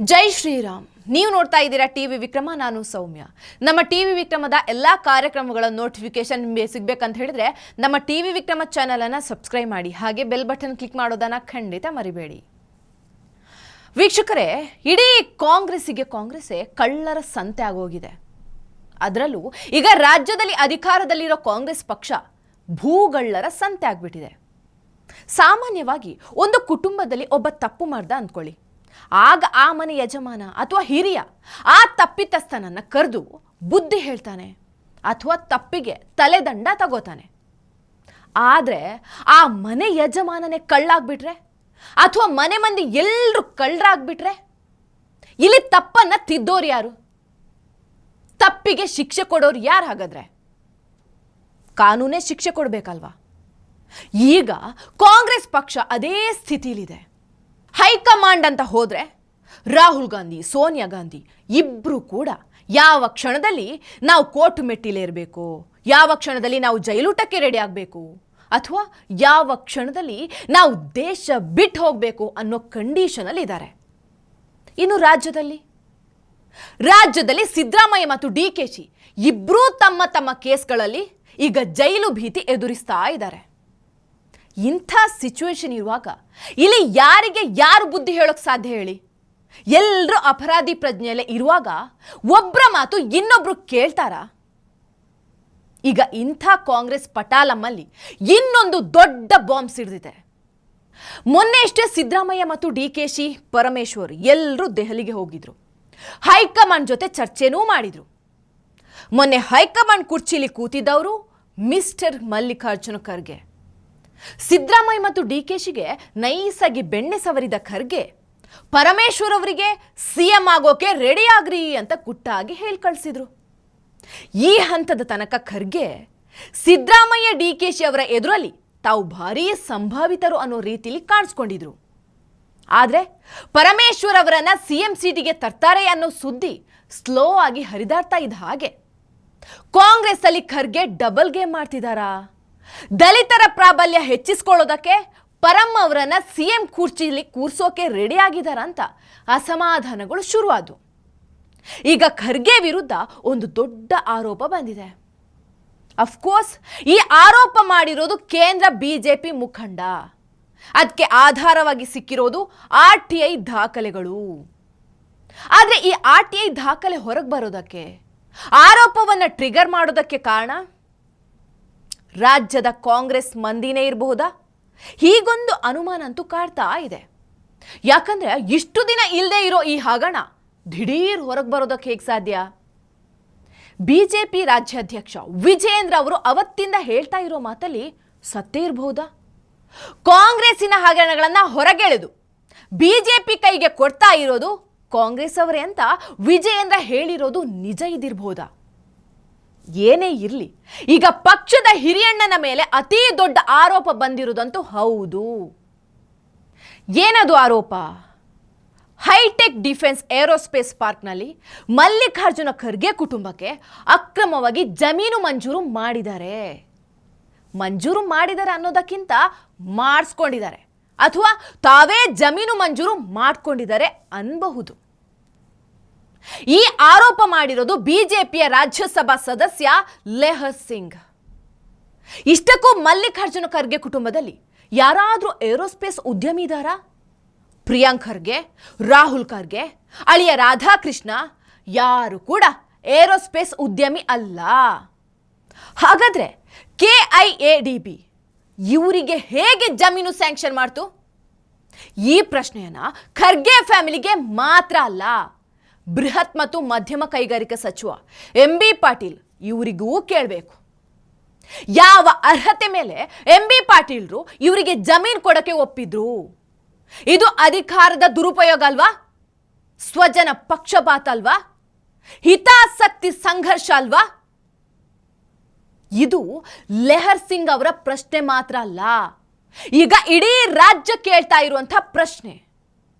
ಜೈ ಶ್ರೀರಾಮ್. ನೀವು ನೋಡ್ತಾ ಇದ್ದೀರಾ ಟಿವಿ ವಿಕ್ರಮ. ನಾನು ಸೌಮ್ಯ. ನಮ್ಮ ಟಿವಿ ವಿಕ್ರಮದ ಎಲ್ಲಾ ಕಾರ್ಯಕ್ರಮಗಳ ನೋಟಿಫಿಕೇಶನ್ ನಿಮಗೆ ಸಿಗಬೇಕಂತ ಹೇಳಿದ್ರೆ ನಮ್ಮ ಟಿವಿ ವಿಕ್ರಮ ಚಾನೆಲ್ ಅನ್ನು ಸಬ್ಸ್ಕ್ರೈಬ್ ಮಾಡಿ, ಹಾಗೆ ಬೆಲ್ ಬಟನ್ ಕ್ಲಿಕ್ ಮಾಡೋದನ್ನ ಖಂಡಿತ ಮರಿಬೇಡಿ. ವೀಕ್ಷಕರೇ, ಇಡೀ ಕಾಂಗ್ರೆಸ್ಸೇ ಕಳ್ಳರ ಸಂತೆ ಆಗೋಗಿದೆ. ಅದರಲ್ಲೂ ಈಗ ರಾಜ್ಯದಲ್ಲಿ ಅಧಿಕಾರದಲ್ಲಿರೋ ಕಾಂಗ್ರೆಸ್ ಪಕ್ಷ ಭೂಗಳ್ಳರ ಸಂತೆ ಆಗ್ಬಿಟ್ಟಿದೆ. ಸಾಮಾನ್ಯವಾಗಿ ಒಂದು ಕುಟುಂಬದಲ್ಲಿ ಒಬ್ಬ ತಪ್ಪು ಮಾಡ್ದ ಅಂದ್ಕೊಳ್ಳಿ, ಆಗ ಆ ಮನೆ ಯಜಮಾನ ಅಥವಾ ಹಿರಿಯ ಆ ತಪ್ಪಿತಸ್ಥನನ್ನ ಕರೆದು ಬುದ್ಧಿ ಹೇಳ್ತಾನೆ ಅಥವಾ ತಪ್ಪಿಗೆ ತಲೆದಂಡ ತಗೋತಾನೆ. ಆದರೆ ಆ ಮನೆ ಯಜಮಾನನೇ ಕಳ್ಳಾಗ್ಬಿಟ್ರೆ ಅಥವಾ ಮನೆ ಮಂದಿ ಎಲ್ಲರೂ ಕಳ್ಳರಾಗ್ಬಿಟ್ರೆ ಇಲ್ಲಿ ತಪ್ಪನ್ನ ತಿದ್ದೋರು ಯಾರು? ತಪ್ಪಿಗೆ ಶಿಕ್ಷೆ ಕೊಡೋರು ಯಾರು? ಹಾಗಾದ್ರೆ ಕಾನೂನೇ ಶಿಕ್ಷೆ ಕೊಡಬೇಕಲ್ವಾ? ಈಗ ಕಾಂಗ್ರೆಸ್ ಪಕ್ಷ ಅದೇ ಸ್ಥಿತಿಲಿದೆ. ಹೈಕಮಾಂಡ್ ಅಂತ ಹೋದ್ರೆ ರಾಹುಲ್ ಗಾಂಧಿ, ಸೋನಿಯಾ ಗಾಂಧಿ ಇಬ್ರು ಕೂಡ ಯಾವ ಕ್ಷಣದಲ್ಲಿ ನಾವು ಕೋರ್ಟ್ ಮೆಟ್ಟಿಲೇರಬೇಕು, ಯಾವ ಕ್ಷಣದಲ್ಲಿ ನಾವು ಜೈಲೂಟಕ್ಕೆ ರೆಡಿ ಆಗಬೇಕು, ಅಥವಾ ಯಾವ ಕ್ಷಣದಲ್ಲಿ ನಾವು ದೇಶ ಬಿಟ್ಟು ಹೋಗಬೇಕು ಅನ್ನೋ ಕಂಡೀಷನಲ್ಲಿ ಇದ್ದಾರೆ. ಇನ್ನು ರಾಜ್ಯದಲ್ಲಿ ಸಿದ್ದರಾಮಯ್ಯ ಮತ್ತು DKಶಿ ಇಬ್ಬರೂ ತಮ್ಮ ಕೇಸ್ಗಳಲ್ಲಿ ಈಗ ಜೈಲು ಭೀತಿ ಎದುರಿಸ್ತಾ ಇದ್ದಾರೆ. ಇಂಥ ಸಿಚುವೇಶನ್ ಇರುವಾಗ ಇಲ್ಲಿ ಯಾರಿಗೆ ಯಾರು ಬುದ್ಧಿ ಹೇಳೋಕೆ ಸಾಧ್ಯ ಹೇಳಿ? ಎಲ್ಲರೂ ಅಪರಾಧಿ ಪ್ರಜ್ಞೆಯಲ್ಲೇ ಇರುವಾಗ ಒಬ್ಬರ ಮಾತು ಇನ್ನೊಬ್ರು ಕೇಳ್ತಾರಾ? ಈಗ ಇಂಥ ಕಾಂಗ್ರೆಸ್ ಪಟಾಲಮ್ಮಲ್ಲಿ ಇನ್ನೊಂದು ದೊಡ್ಡ ಬಾಂಬ್ ಸಿಡಿದಿದೆ. ಮೊನ್ನೆ ಅಷ್ಟೇ ಸಿದ್ದರಾಮಯ್ಯ ಮತ್ತು DKಶಿ, ಪರಮೇಶ್ವರ್ ಎಲ್ಲರೂ ದೆಹಲಿಗೆ ಹೋಗಿದ್ರು. ಹೈಕಮಾಂಡ್ ಜೊತೆ ಚರ್ಚೆನೂ ಮಾಡಿದ್ರು. ಮೊನ್ನೆ ಹೈಕಮಾಂಡ್ ಕುರ್ಚಿಲಿ ಕೂತಿದ್ದವರು ಮಿಸ್ಟರ್ ಮಲ್ಲಿಕಾರ್ಜುನ ಖರ್ಗೆ. ಸಿದ್ದರಾಮಯ್ಯ ಮತ್ತು DKಶಿಗೆ ನೈಸಾಗಿ ಬೆಣ್ಣೆ ಸವರಿದ ಖರ್ಗೆ ಪರಮೇಶ್ವರ್ ಅವರಿಗೆ CM ಆಗೋಕೆ ರೆಡಿ ಆಗ್ರಿ ಅಂತ ಕುಟ್ಟಾಗಿ ಹೇಳಿ ಕಳಿಸಿದ್ರು. ಈ ಹಂತದ ತನಕ ಖರ್ಗೆ ಸಿದ್ದರಾಮಯ್ಯ DKಶಿ ಅವರ ಎದುರಲ್ಲಿ ತಾವು ಭಾರೀ ಸಂಭಾವಿತರು ಅನ್ನೋ ರೀತಿಯಲ್ಲಿ ಕಾಣಿಸ್ಕೊಂಡಿದ್ರು. ಆದರೆ ಪರಮೇಶ್ವರ್ ಅವರನ್ನ CM ಸೀಟಿಗೆ ತರ್ತಾರೆ ಅನ್ನೋ ಸುದ್ದಿ ಸ್ಲೋ ಆಗಿ ಹರಿದಾಡ್ತಾ ಇದ್ದ ಹಾಗೆ ಕಾಂಗ್ರೆಸ್ ಅಲ್ಲಿ ಖರ್ಗೆ ಡಬಲ್ ಗೇಮ್ ಮಾಡ್ತಿದ್ದಾರಾ? ದಲಿತರ ಪ್ರಾಬಲ್ಯ ಹೆಚ್ಚಿಸ್ಕೊಳ್ಳೋದಕ್ಕೆ ಪರಮ್ ಅವರನ್ನ CM ಕುರ್ಚಿಲಿ ಕೂರ್ಸೋಕೆ ರೆಡಿ ಆಗಿದ್ದಾರಂತ ಅಸಮಾಧಾನಗಳು ಶುರುವಾದವು. ಈಗ ಖರ್ಗೆ ವಿರುದ್ಧ ಒಂದು ದೊಡ್ಡ ಆರೋಪ ಬಂದಿದೆ. ಅಫ್ಕೋರ್ಸ್ ಈ ಆರೋಪ ಮಾಡಿರೋದು ಕೇಂದ್ರ BJP ಮುಖಂಡ. ಅದಕ್ಕೆ ಆಧಾರವಾಗಿ ಸಿಕ್ಕಿರೋದು RTI ದಾಖಲೆಗಳು. ಆದರೆ ಈ RTI ದಾಖಲೆ ಹೊರಗೆ ಬರೋದಕ್ಕೆ, ಆರೋಪವನ್ನು ಟ್ರಿಗರ್ ಮಾಡೋದಕ್ಕೆ ಕಾರಣ ರಾಜ್ಯದ ಕಾಂಗ್ರೆಸ್ ಮಂದಿನೇ ಇರಬಹುದಾ? ಹೀಗೊಂದು ಅನುಮಾನ ಅಂತೂ ಕಾಡ್ತಾ ಇದೆ. ಯಾಕಂದ್ರೆ ಇಷ್ಟು ದಿನ ಇಲ್ಲದೆ ಇರೋ ಈ ಹಗರಣ ದಿಢೀರ್ ಹೊರಗೆ ಬರೋದಕ್ಕೆ ಹೇಗೆ ಸಾಧ್ಯ? BJP ರಾಜ್ಯಾಧ್ಯಕ್ಷ ವಿಜೇಂದ್ರ ಅವರು ಅವತ್ತಿಂದ ಹೇಳ್ತಾ ಇರೋ ಮಾತಲ್ಲಿ ಸತ್ತೇ ಇರಬಹುದಾ? ಕಾಂಗ್ರೆಸ್ಸಿನ ಹಗರಣಗಳನ್ನ ಹೊರಗೆಳೆದು BJP ಕೈಗೆ ಕೊಡ್ತಾ ಇರೋದು ಕಾಂಗ್ರೆಸ್ ಅವರೇ ಅಂತ ವಿಜೇಂದ್ರ ಹೇಳಿರೋದು ನಿಜ ಇದಿರಬಹುದಾ? ಏನೇ ಇರಲಿ, ಈಗ ಪಕ್ಷದ ಹಿರಿಯಣ್ಣನ ಮೇಲೆ ಅತಿ ದೊಡ್ಡ ಆರೋಪ ಬಂದಿರುವುದಂತೂ ಹೌದು. ಏನದು ಆರೋಪ? ಹೈಟೆಕ್ ಡಿಫೆನ್ಸ್ ಏರೋಸ್ಪೇಸ್ ಪಾರ್ಕ್ನಲ್ಲಿ ಮಲ್ಲಿಕಾರ್ಜುನ ಖರ್ಗೆ ಕುಟುಂಬಕ್ಕೆ ಅಕ್ರಮವಾಗಿ ಜಮೀನು ಮಂಜೂರು ಮಾಡಿದ್ದಾರೆ. ಮಂಜೂರು ಮಾಡಿದ್ದಾರೆ ಅನ್ನೋದಕ್ಕಿಂತ ಮಾಡಿಸ್ಕೊಂಡಿದ್ದಾರೆ ಅಥವಾ ತಾವೇ ಜಮೀನು ಮಂಜೂರು ಮಾಡ್ಕೊಂಡಿದ್ದಾರೆ ಅನ್ಬಹುದು. ಈ ಆರೋಪ ಮಾಡಿರೋದು BJPಯ ರಾಜ್ಯಸಭಾ ಸದಸ್ಯ ಲೆಹರ್ ಸಿಂಗ್. ಇಷ್ಟಕ್ಕೂ ಮಲ್ಲಿಕಾರ್ಜುನ ಖರ್ಗೆ ಕುಟುಂಬದಲ್ಲಿ ಯಾರಾದರೂ ಏರೋಸ್ಪೇಸ್ ಉದ್ಯಮಿ ಇದ್ದಾರಾ? ಪ್ರಿಯಾಂಕ್ ಖರ್ಗೆ, ರಾಹುಲ್ ಖರ್ಗೆ, ಅಳಿಯ ರಾಧಾಕೃಷ್ಣ ಯಾರು ಕೂಡ ಏರೋಸ್ಪೇಸ್ ಉದ್ಯಮಿ ಅಲ್ಲ. ಹಾಗಾದ್ರೆ KIADB ಇವರಿಗೆ ಹೇಗೆ ಜಮೀನು ಸ್ಯಾಂಕ್ಷನ್ ಮಾಡ್ತು? ಈ ಪ್ರಶ್ನೆಯನ್ನ ಖರ್ಗೆ ಫ್ಯಾಮಿಲಿಗೆ ಮಾತ್ರ ಅಲ್ಲ, ಬೃಹತ್ ಮತ್ತು ಮಧ್ಯಮ ಕೈಗಾರಿಕಾ ಸಚಿವ MB ಪಾಟೀಲ್ ಇವರಿಗೂ ಕೇಳಬೇಕು. ಯಾವ ಅರ್ಹತೆ ಮೇಲೆ MB ಪಾಟೀಲ್ರು ಇವರಿಗೆ ಜಮೀನು ಕೊಡಕ್ಕೆ ಒಪ್ಪಿದ್ರು? ಇದು ಅಧಿಕಾರದ ದುರುಪಯೋಗ ಅಲ್ವಾ? ಸ್ವಜನ ಪಕ್ಷಪಾತ ಅಲ್ವಾ? ಹಿತಾಸಕ್ತಿ ಸಂಘರ್ಷ ಅಲ್ವಾ? ಇದು ಲೆಹರ್ ಸಿಂಗ್ ಅವರ ಪ್ರಶ್ನೆ ಮಾತ್ರ ಅಲ್ಲ, ಈಗ ಇಡೀ ರಾಜ್ಯ ಕೇಳ್ತಾ ಇರುವಂತಹ ಪ್ರಶ್ನೆ.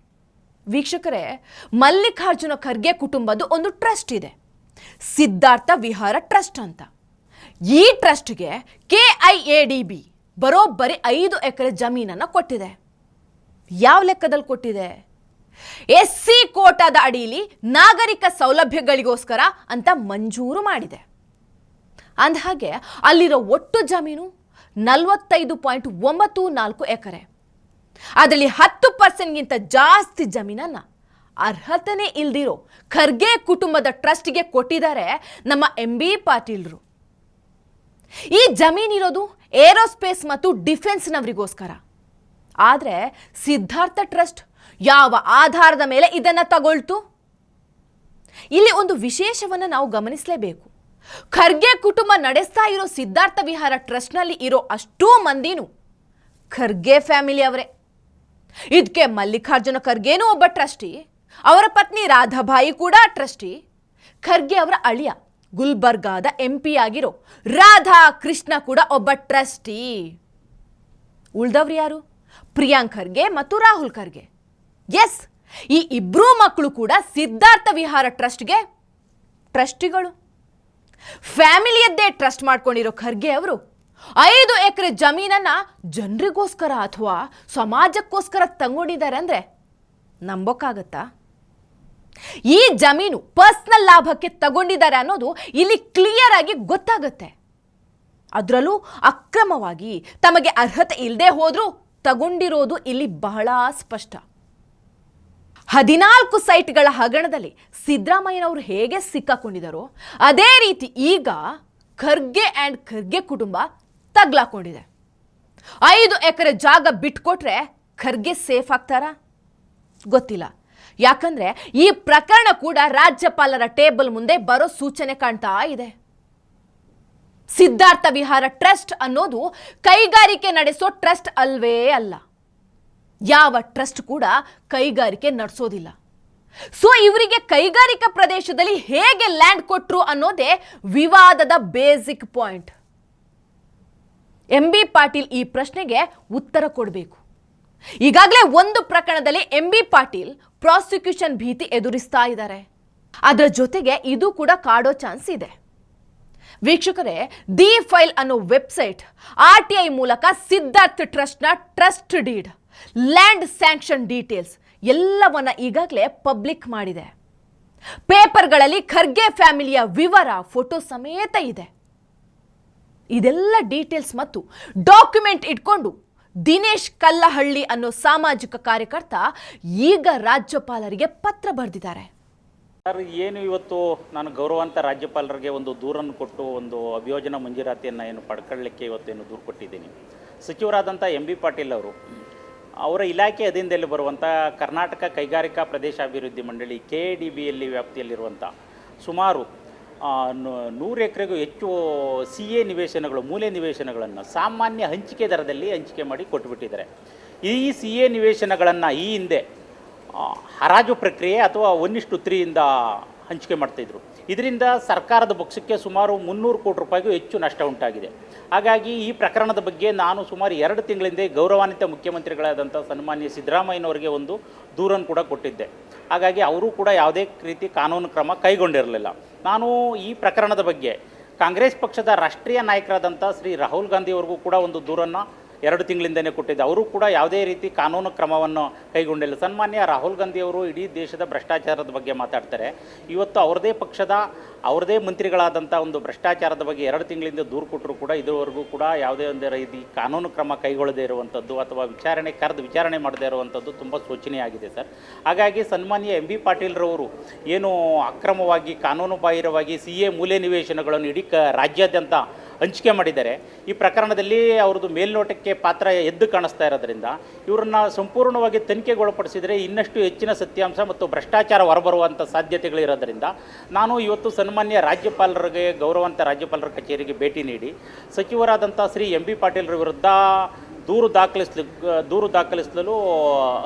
ವೀಕ್ಷಕರೇ, ಮಲ್ಲಿಕಾರ್ಜುನ ಖರ್ಗೆ ಕುಟುಂಬದ ಒಂದು ಟ್ರಸ್ಟ್ ಇದೆ, ಸಿದ್ಧಾರ್ಥ ವಿಹಾರ ಟ್ರಸ್ಟ್ ಅಂತ. ಈ ಟ್ರಸ್ಟ್ಗೆ KIADB ಬರೋಬ್ಬರಿ 5 ಎಕರೆ ಜಮೀನನ್ನು ಕೊಟ್ಟಿದೆ. ಯಾವ ಲೆಕ್ಕದಲ್ಲಿ ಕೊಟ್ಟಿದೆ? SC ಕೋಟಾದ ಅಡಿಯಲ್ಲಿ ನಾಗರಿಕ ಸೌಲಭ್ಯಗಳಿಗೋಸ್ಕರ ಅಂತ ಮಂಜೂರು ಮಾಡಿದೆ. ಅಂದಹಾಗೆ ಅಲ್ಲಿರೋ ಒಟ್ಟು ಜಮೀನು 45.94 ಎಕರೆ. ಅದರಲ್ಲಿ 10%ಗಿಂತ ಜಾಸ್ತಿ ಜಮೀನನ್ನ ಅರ್ಹತೆನೇ ಇಲ್ದಿರೋ ಖರ್ಗೆ ಕುಟುಂಬದ ಟ್ರಸ್ಟ್ಗೆ ಕೊಟ್ಟಿದ್ದಾರೆ ನಮ್ಮ MB ಪಾಟೀಲ್ರು. ಈ ಜಮೀನಿರೋದು ಏರೋಸ್ಪೇಸ್ ಮತ್ತು ಡಿಫೆನ್ಸ್ನವರಿಗೋಸ್ಕರ. ಆದರೆ ಸಿದ್ಧಾರ್ಥ ಟ್ರಸ್ಟ್ ಯಾವ ಆಧಾರದ ಮೇಲೆ ಇದನ್ನು ತಗೊಳ್ತು? ಇಲ್ಲಿ ಒಂದು ವಿಶೇಷವನ್ನು ನಾವು ಗಮನಿಸಲೇಬೇಕು. ಖರ್ಗೆ ಕುಟುಂಬ ನಡೆಸ್ತಾ ಇರೋ ಸಿದ್ಧಾರ್ಥ ವಿಹಾರ ಟ್ರಸ್ಟ್ನಲ್ಲಿ ಇರೋ ಅಷ್ಟೂ ಮಂದಿನೂ ಖರ್ಗೆ ಫ್ಯಾಮಿಲಿ ಅವರೇ. ಇದಕ್ಕೆ ಮಲ್ಲಿಕಾರ್ಜುನ ಖರ್ಗೆನೂ ಒಬ್ಬ ಟ್ರಸ್ಟಿ, ಅವರ ಪತ್ನಿ ರಾಧಾಬಾಯಿ ಕೂಡ ಟ್ರಸ್ಟಿ, ಖರ್ಗೆ ಅವರ ಅಳಿಯ ಗುಲ್ಬರ್ಗಾದ MP ಆಗಿರೋ ರಾಧಾ ಕೃಷ್ಣ ಕೂಡ ಒಬ್ಬ ಟ್ರಸ್ಟಿ. ಉಳ್ದವ್ರು ಯಾರು? ಪ್ರಿಯಾಂಕ್ ಖರ್ಗೆ ಮತ್ತು ರಾಹುಲ್ ಖರ್ಗೆ. ಎಸ್, ಈ ಇಬ್ಬರೂ ಮಕ್ಕಳು ಕೂಡ ಸಿದ್ಧಾರ್ಥ ವಿಹಾರ ಟ್ರಸ್ಟ್ಗೆ ಟ್ರಸ್ಟಿಗಳು. ಫ್ಯಾಮಿಲಿಯದ್ದೇ ಟ್ರಸ್ಟ್ ಮಾಡ್ಕೊಂಡಿರೋ ಖರ್ಗೆ ಅವರು 5 ಎಕರೆ ಜಮೀನನ್ನ ಜನರಿಗೋಸ್ಕರ ಅಥವಾ ಸಮಾಜಕ್ಕೋಸ್ಕರ ತಗೊಂಡಿದ್ದಾರೆ ಅಂದ್ರೆ ನಂಬೋಕ್ಕಾಗತ್ತಾ? ಈ ಜಮೀನು ಪರ್ಸನಲ್ ಲಾಭಕ್ಕೆ ತಗೊಂಡಿದ್ದಾರೆ ಅನ್ನೋದು ಇಲ್ಲಿ ಕ್ಲಿಯರ್ ಆಗಿ ಗೊತ್ತಾಗುತ್ತೆ. ಅದರಲ್ಲೂ ಅಕ್ರಮವಾಗಿ ತಮಗೆ ಅರ್ಹತೆ ಇಲ್ಲದೆ ಹೋದ್ರೂ ತಗೊಂಡಿರೋದು ಇಲ್ಲಿ ಬಹಳ ಸ್ಪಷ್ಟ. 14 ಸೈಟ್ಗಳ ಹಗರಣದಲ್ಲಿ ಸಿದ್ದರಾಮಯ್ಯನವರು ಹೇಗೆ ಸಿಕ್ಕಾಕೊಂಡಿದ್ದಾರೋ ಅದೇ ರೀತಿ ಈಗ ಖರ್ಗೆ ಆ್ಯಂಡ್ ಖರ್ಗೆ ಕುಟುಂಬ ತಗ್ಲಾಕೊಂಡಿದೆ. 5 ಎಕರೆ ಜಾಗ ಬಿಟ್ಕೊಟ್ರೆ ಖರ್ಗೆ ಸೇಫ್ ಆಗ್ತಾರಾ? ಗೊತ್ತಿಲ್ಲ. ಯಾಕಂದ್ರೆ ಈ ಪ್ರಕರಣ ಕೂಡ ರಾಜ್ಯಪಾಲರ ಟೇಬಲ್ ಮುಂದೆ ಬರೋ ಸೂಚನೆ ಕಾಣ್ತಾ ಇದೆ. ಸಿದ್ಧಾರ್ಥ ವಿಹಾರ ಟ್ರಸ್ಟ್ ಅನ್ನೋದು ಕೈಗಾರಿಕೆ ನಡೆಸೋ ಟ್ರಸ್ಟ್ ಅಲ್ವೇ ಅಲ್ಲ. ಯಾವ ಟ್ರಸ್ಟ್ ಕೂಡ ಕೈಗಾರಿಕೆ ನಡೆಸೋದಿಲ್ಲ. ಸೊ ಇವರಿಗೆ ಕೈಗಾರಿಕಾ ಪ್ರದೇಶದಲ್ಲಿ ಹೇಗೆ ಲ್ಯಾಂಡ್ ಕೊಟ್ರು ಅನ್ನೋದೇ ವಿವಾದದ ಬೇಸಿಕ್ ಪಾಯಿಂಟ್. MB ಪಾಟೀಲ್ ಈ ಪ್ರಶ್ನೆಗೆ ಉತ್ತರ ಕೊಡಬೇಕು. ಈಗಾಗಲೇ ಒಂದು ಪ್ರಕರಣದಲ್ಲಿ MB ಪಾಟೀಲ್ ಪ್ರಾಸಿಕ್ಯೂಷನ್ ಭೀತಿ ಎದುರಿಸ್ತಾ ಇದ್ದಾರೆ. ಅದರ ಜೊತೆಗೆ ಇದು ಕೂಡ ಕಾಡೋ ಚಾನ್ಸ್ ಇದೆ. ವೀಕ್ಷಕರೇ, ದಿ ಫೈಲ್ ಅನ್ನೋ ವೆಬ್ಸೈಟ್ RTI ಮೂಲಕ ಸಿದ್ಧಾರ್ಥ ಟ್ರಸ್ಟ್ನ trust deed, land sanction details ಎಲ್ಲವನ್ನ ಈಗಾಗಲೇ ಪಬ್ಲಿಕ್ ಮಾಡಿದೆ. ಪೇಪರ್ಗಳಲ್ಲಿ ಖರ್ಗೆ ಫ್ಯಾಮಿಲಿಯ ವಿವರ, ಫೋಟೋ ಸಮೇತ ಇದೆ. ಇದೆಲ್ಲ ಡೀಟೇಲ್ಸ್ ಮತ್ತು ಡಾಕ್ಯುಮೆಂಟ್ ಇಟ್ಕೊಂಡು ದಿನೇಶ್ ಕಲ್ಲಹಳ್ಳಿ ಅನ್ನೋ ಸಾಮಾಜಿಕ ಕಾರ್ಯಕರ್ತ ಈಗ ರಾಜ್ಯಪಾಲರಿಗೆ ಪತ್ರ ಬರೆದಿದ್ದಾರೆ. ಸರ್, ಏನು ಇವತ್ತು ನಾನು ಗೌರವಾನ್ವಿತ ರಾಜ್ಯಪಾಲರಿಗೆ ಒಂದು ದೂರನ್ನು ಕೊಟ್ಟು ಒಂದು ಅಭಿಯೋಜನಾ ಮಂಜೂರಾತಿಯನ್ನು ಏನು ಪಡ್ಕೊಳ್ಳಲಿಕ್ಕೆ ಇವತ್ತೇನು ದೂರು ಕೊಟ್ಟಿದ್ದೀನಿ. ಸಚಿವರಾದಂಥ MB ಪಾಟೀಲ್ ಅವರು ಅವರ ಇಲಾಖೆ ಅಧೀನದಲ್ಲಿ ಬರುವಂಥ ಕರ್ನಾಟಕ ಕೈಗಾರಿಕಾ ಪ್ರದೇಶಾಭಿವೃದ್ಧಿ ಮಂಡಳಿ KADBಯಲ್ಲಿ ವ್ಯಾಪ್ತಿಯಲ್ಲಿರುವಂಥ ಸುಮಾರು 100 ಎಕರೆಗೂ ಹೆಚ್ಚು CA ನಿವೇಶನಗಳು, ಮೂಲೆ ನಿವೇಶನಗಳನ್ನು ಸಾಮಾನ್ಯ ಹಂಚಿಕೆ ದರದಲ್ಲಿ ಹಂಚಿಕೆ ಮಾಡಿ ಕೊಟ್ಟುಬಿಟ್ಟಿದ್ದಾರೆ. ಈ CA ನಿವೇಶನಗಳನ್ನು ಈ ಹಿಂದೆ ಹರಾಜು ಪ್ರಕ್ರಿಯೆ ಅಥವಾ 1:3 ಹಂಚಿಕೆ ಮಾಡ್ತಾಯಿದ್ರು. ಇದರಿಂದ ಸರ್ಕಾರದ ಬೊಕ್ಕಸಕ್ಕೆ ಸುಮಾರು 300 ಕೋಟಿ ರೂಪಾಯಿಗೂ ಹೆಚ್ಚು ನಷ್ಟ ಉಂಟಾಗಿದೆ. ಹಾಗಾಗಿ ಈ ಪ್ರಕರಣದ ಬಗ್ಗೆ ನಾನು ಸುಮಾರು 2 ತಿಂಗಳಿಂದ ಗೌರವಾನ್ವಿತ ಮುಖ್ಯಮಂತ್ರಿಗಳಾದಂಥ ಸನ್ಮಾನ್ಯ ಸಿದ್ದರಾಮಯ್ಯನವರಿಗೆ ಒಂದು ದೂರನ್ನು ಕೂಡ ಕೊಟ್ಟಿದ್ದೆ. ಹಾಗಾಗಿ ಅವರು ಕೂಡ ಯಾವುದೇ ರೀತಿ ಕಾನೂನು ಕ್ರಮ ಕೈಗೊಂಡಿರಲಿಲ್ಲ. ನಾನು ಈ ಪ್ರಕರಣದ ಬಗ್ಗೆ ಕಾಂಗ್ರೆಸ್ ಪಕ್ಷದ ರಾಷ್ಟ್ರೀಯ ನಾಯಕರಾದಂಥ ಶ್ರೀ ರಾಹುಲ್ ಗಾಂಧಿಯವರಿಗೂ ಕೂಡ ಒಂದು ದೂರನ್ನು 2 ತಿಂಗಳಿಂದನೇ ಕೊಟ್ಟಿದ್ದೆ. ಅವರು ಕೂಡ ಯಾವುದೇ ರೀತಿ ಕಾನೂನು ಕ್ರಮವನ್ನು ಕೈಗೊಂಡಿಲ್ಲ. ಸನ್ಮಾನ್ಯ ರಾಹುಲ್ ಗಾಂಧಿಯವರು ಇಡೀ ದೇಶದ ಭ್ರಷ್ಟಾಚಾರದ ಬಗ್ಗೆ ಮಾತಾಡ್ತಾರೆ. ಇವತ್ತು ಅವ್ರದೇ ಪಕ್ಷದ ಅವ್ರದೇ ಮಂತ್ರಿಗಳಾದಂಥ ಒಂದು ಭ್ರಷ್ಟಾಚಾರದ ಬಗ್ಗೆ 2 ತಿಂಗಳಿಂದ ದೂರು ಕೊಟ್ಟರು ಕೂಡ ಇದುವರೆಗೂ ಕೂಡ ಯಾವುದೇ ಒಂದು ರೀತಿ ಕಾನೂನು ಕ್ರಮ ಕೈಗೊಳ್ಳದೇ ಇರುವಂಥದ್ದು ಅಥವಾ ವಿಚಾರಣೆ ಮಾಡದೇ ಇರುವಂಥದ್ದು ತುಂಬ ಶೋಚನೀಯವಾಗಿದೆ ಸರ್. ಹಾಗಾಗಿ ಸನ್ಮಾನ್ಯ MB ಪಾಟೀಲ್ರವರು ಏನು ಅಕ್ರಮವಾಗಿ ಕಾನೂನು ಬಾಹಿರವಾಗಿ CA ಮೂಲೆ ನಿವೇಶನಗಳನ್ನು ಇಡೀ ರಾಜ್ಯಾದ್ಯಂತ ಹಂಚಿಕೆ ಮಾಡಿದ್ದಾರೆ. ಈ ಪ್ರಕರಣದಲ್ಲಿ ಅವ್ರದ್ದು ಮೇಲ್ನೋಟಕ್ಕೆ ಪಾತ್ರ ಎದ್ದು ಕಾಣಿಸ್ತಾ ಇರೋದ್ರಿಂದ ಇವರನ್ನು ಸಂಪೂರ್ಣವಾಗಿ ತನಿಖೆಗೊಳಪಡಿಸಿದರೆ ಇನ್ನಷ್ಟು ಹೆಚ್ಚಿನ ಸತ್ಯಾಂಶ ಮತ್ತು ಭ್ರಷ್ಟಾಚಾರ ಹೊರಬರುವಂಥ ಸಾಧ್ಯತೆಗಳಿರೋದ್ರಿಂದ ನಾನು ಇವತ್ತು ಸನ್ಮಾನ್ಯ ರಾಜ್ಯಪಾಲರಿಗೆ, ಗೌರವಾನ್ವಿತ ರಾಜ್ಯಪಾಲರ ಕಚೇರಿಗೆ ಭೇಟಿ ನೀಡಿ ಸಚಿವರಾದಂಥ ಶ್ರೀ MB ಪಾಟೀಲ್ರ ವಿರುದ್ಧ ದೂರು ದಾಖಲಿಸಲು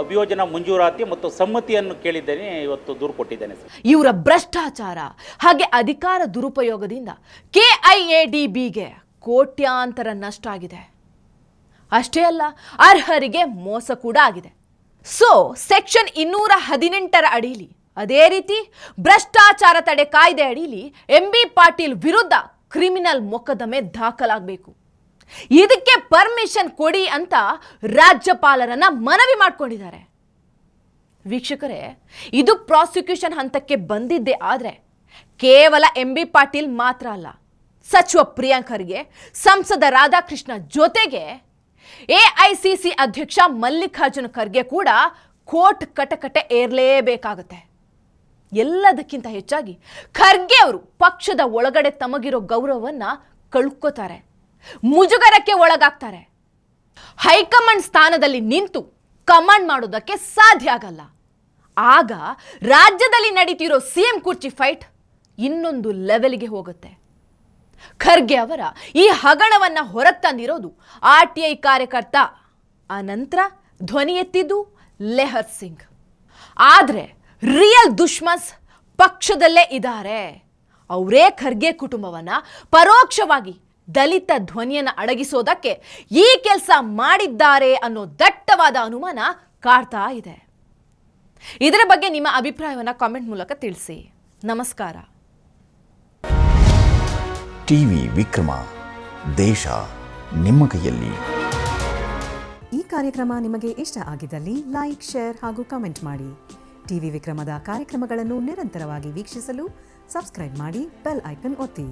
ಅಭಿಯೋಜನಾ ಮಂಜೂರಾತಿ ಮತ್ತು ಸಮ್ಮತಿಯನ್ನು ಕೇಳಿದ್ದೇನೆ. ಇವತ್ತು ದೂರು ಕೊಟ್ಟಿದ್ದೇನೆ. ಇವರ ಭ್ರಷ್ಟಾಚಾರ ಹಾಗೆ ಅಧಿಕಾರ ದುರುಪಯೋಗದಿಂದ KIADBಗೆ ಕೋಟ್ಯಾಂತರ ನಷ್ಟ ಆಗಿದೆ. ಅಷ್ಟೇ ಅಲ್ಲ, ಅರ್ಹರಿಗೆ ಮೋಸ ಕೂಡ ಆಗಿದೆ. ಸೊ ಸೆಕ್ಷನ್ 218 ಅಡಿಯಲ್ಲಿ, ಅದೇ ರೀತಿ ಭ್ರಷ್ಟಾಚಾರ ತಡೆ ಕಾಯ್ದೆ ಅಡಿಯಲ್ಲಿ MB ಪಾಟೀಲ್ ವಿರುದ್ಧ ಕ್ರಿಮಿನಲ್ ಮೊಕದ್ದಮೆ ದಾಖಲಾಗಬೇಕು. ಇದಕ್ಕೆ ಪರ್ಮಿಷನ್ ಕೊಡಿ ಅಂತ ರಾಜ್ಯಪಾಲರನ್ನ ಮನವಿ ಮಾಡಿಕೊಂಡಿದ್ದಾರೆ. ವೀಕ್ಷಕರೇ, ಇದು ಪ್ರಾಸಿಕ್ಯೂಷನ್ ಹಂತಕ್ಕೆ ಬಂದಿದ್ದೇ ಆದರೆ ಕೇವಲ MB ಪಾಟೀಲ್ ಮಾತ್ರ ಅಲ್ಲ, ಸಚಿವ ಪ್ರಿಯಾಂಕ್ ಖರ್ಗೆ, ಸಂಸದ ರಾಧಾಕೃಷ್ಣ ಜೊತೆಗೆ AICC ಅಧ್ಯಕ್ಷ ಮಲ್ಲಿಕಾರ್ಜುನ ಖರ್ಗೆ ಕೂಡ ಕೋರ್ಟ್ ಕಟಕಟೆ ಏರಲೇಬೇಕಾಗುತ್ತೆ. ಎಲ್ಲದಕ್ಕಿಂತ ಹೆಚ್ಚಾಗಿ ಖರ್ಗೆ ಅವರು ಪಕ್ಷದ ಒಳಗಡೆ ತಮಗಿರೋ ಗೌರವವನ್ನ ಕಳ್ಕೋತಾರೆ, ಮುಜುಗರಕ್ಕೆ ಒಳಗಾಗ್ತಾರೆ. ಹೈಕಮಾಂಡ್ ಸ್ಥಾನದಲ್ಲಿ ನಿಂತು ಕಮಾಂಡ್ ಮಾಡೋದಕ್ಕೆ ಸಾಧ್ಯ ಆಗಲ್ಲ. ಆಗ ರಾಜ್ಯದಲ್ಲಿ ನಡೀತಿರೋ CM ಕುರ್ಚಿ ಫೈಟ್ ಇನ್ನೊಂದು ಲೆವೆಲ್ಗೆ ಹೋಗುತ್ತೆ. ಖರ್ಗೆ ಅವರ ಈ ಹಗರಣವನ್ನ ಹೊರಗೆ ತಂದಿರೋದು RTI ಕಾರ್ಯಕರ್ತ, ಆ ನಂತರ ಧ್ವನಿ ಎತ್ತಿದ್ದು ಲೆಹರ್ ಸಿಂಗ್. ಆದರೆ ರಿಯಲ್ ದುಶ್ಮನ್ಸ್ ಪಕ್ಷದಲ್ಲೇ ಇದ್ದಾರೆ. ಅವರೇ ಖರ್ಗೆ ಕುಟುಂಬವನ್ನ ಪರೋಕ್ಷವಾಗಿ ದಲಿತ ಧ್ವನಿಯನ್ನು ಅಡಗಿಸೋದಕ್ಕೆ ಈ ಕೆಲಸ ಮಾಡಿದ್ದಾರೆ ಅನ್ನೋ ದಟ್ಟವಾದ ಅನುಮಾನ ಕಾಡ್ತಾ ಇದೆ. ಇದರ ಬಗ್ಗೆ ನಿಮ್ಮ ಅಭಿಪ್ರಾಯವನ್ನು ಕಾಮೆಂಟ್ ಮೂಲಕ ತಿಳಿಸಿ. ನಮಸ್ಕಾರ. ಟಿವಿ ವಿಕ್ರಮ, ದೇಶ ನಿಮ್ಮ ಕೈಯಲ್ಲಿ. ಈ ಕಾರ್ಯಕ್ರಮ ನಿಮಗೆ ಇಷ್ಟ ಆಗಿದ್ದಲ್ಲಿ ಲೈಕ್, ಶೇರ್ ಹಾಗೂ ಕಮೆಂಟ್ ಮಾಡಿ. ಟಿವಿ ವಿಕ್ರಮದ ಕಾರ್ಯಕ್ರಮಗಳನ್ನು ನಿರಂತರವಾಗಿ ವೀಕ್ಷಿಸಲು ಸಬ್ಸ್ಕ್ರೈಬ್ ಮಾಡಿ, ಬೆಲ್ ಐಕನ್ ಒತ್ತಿ.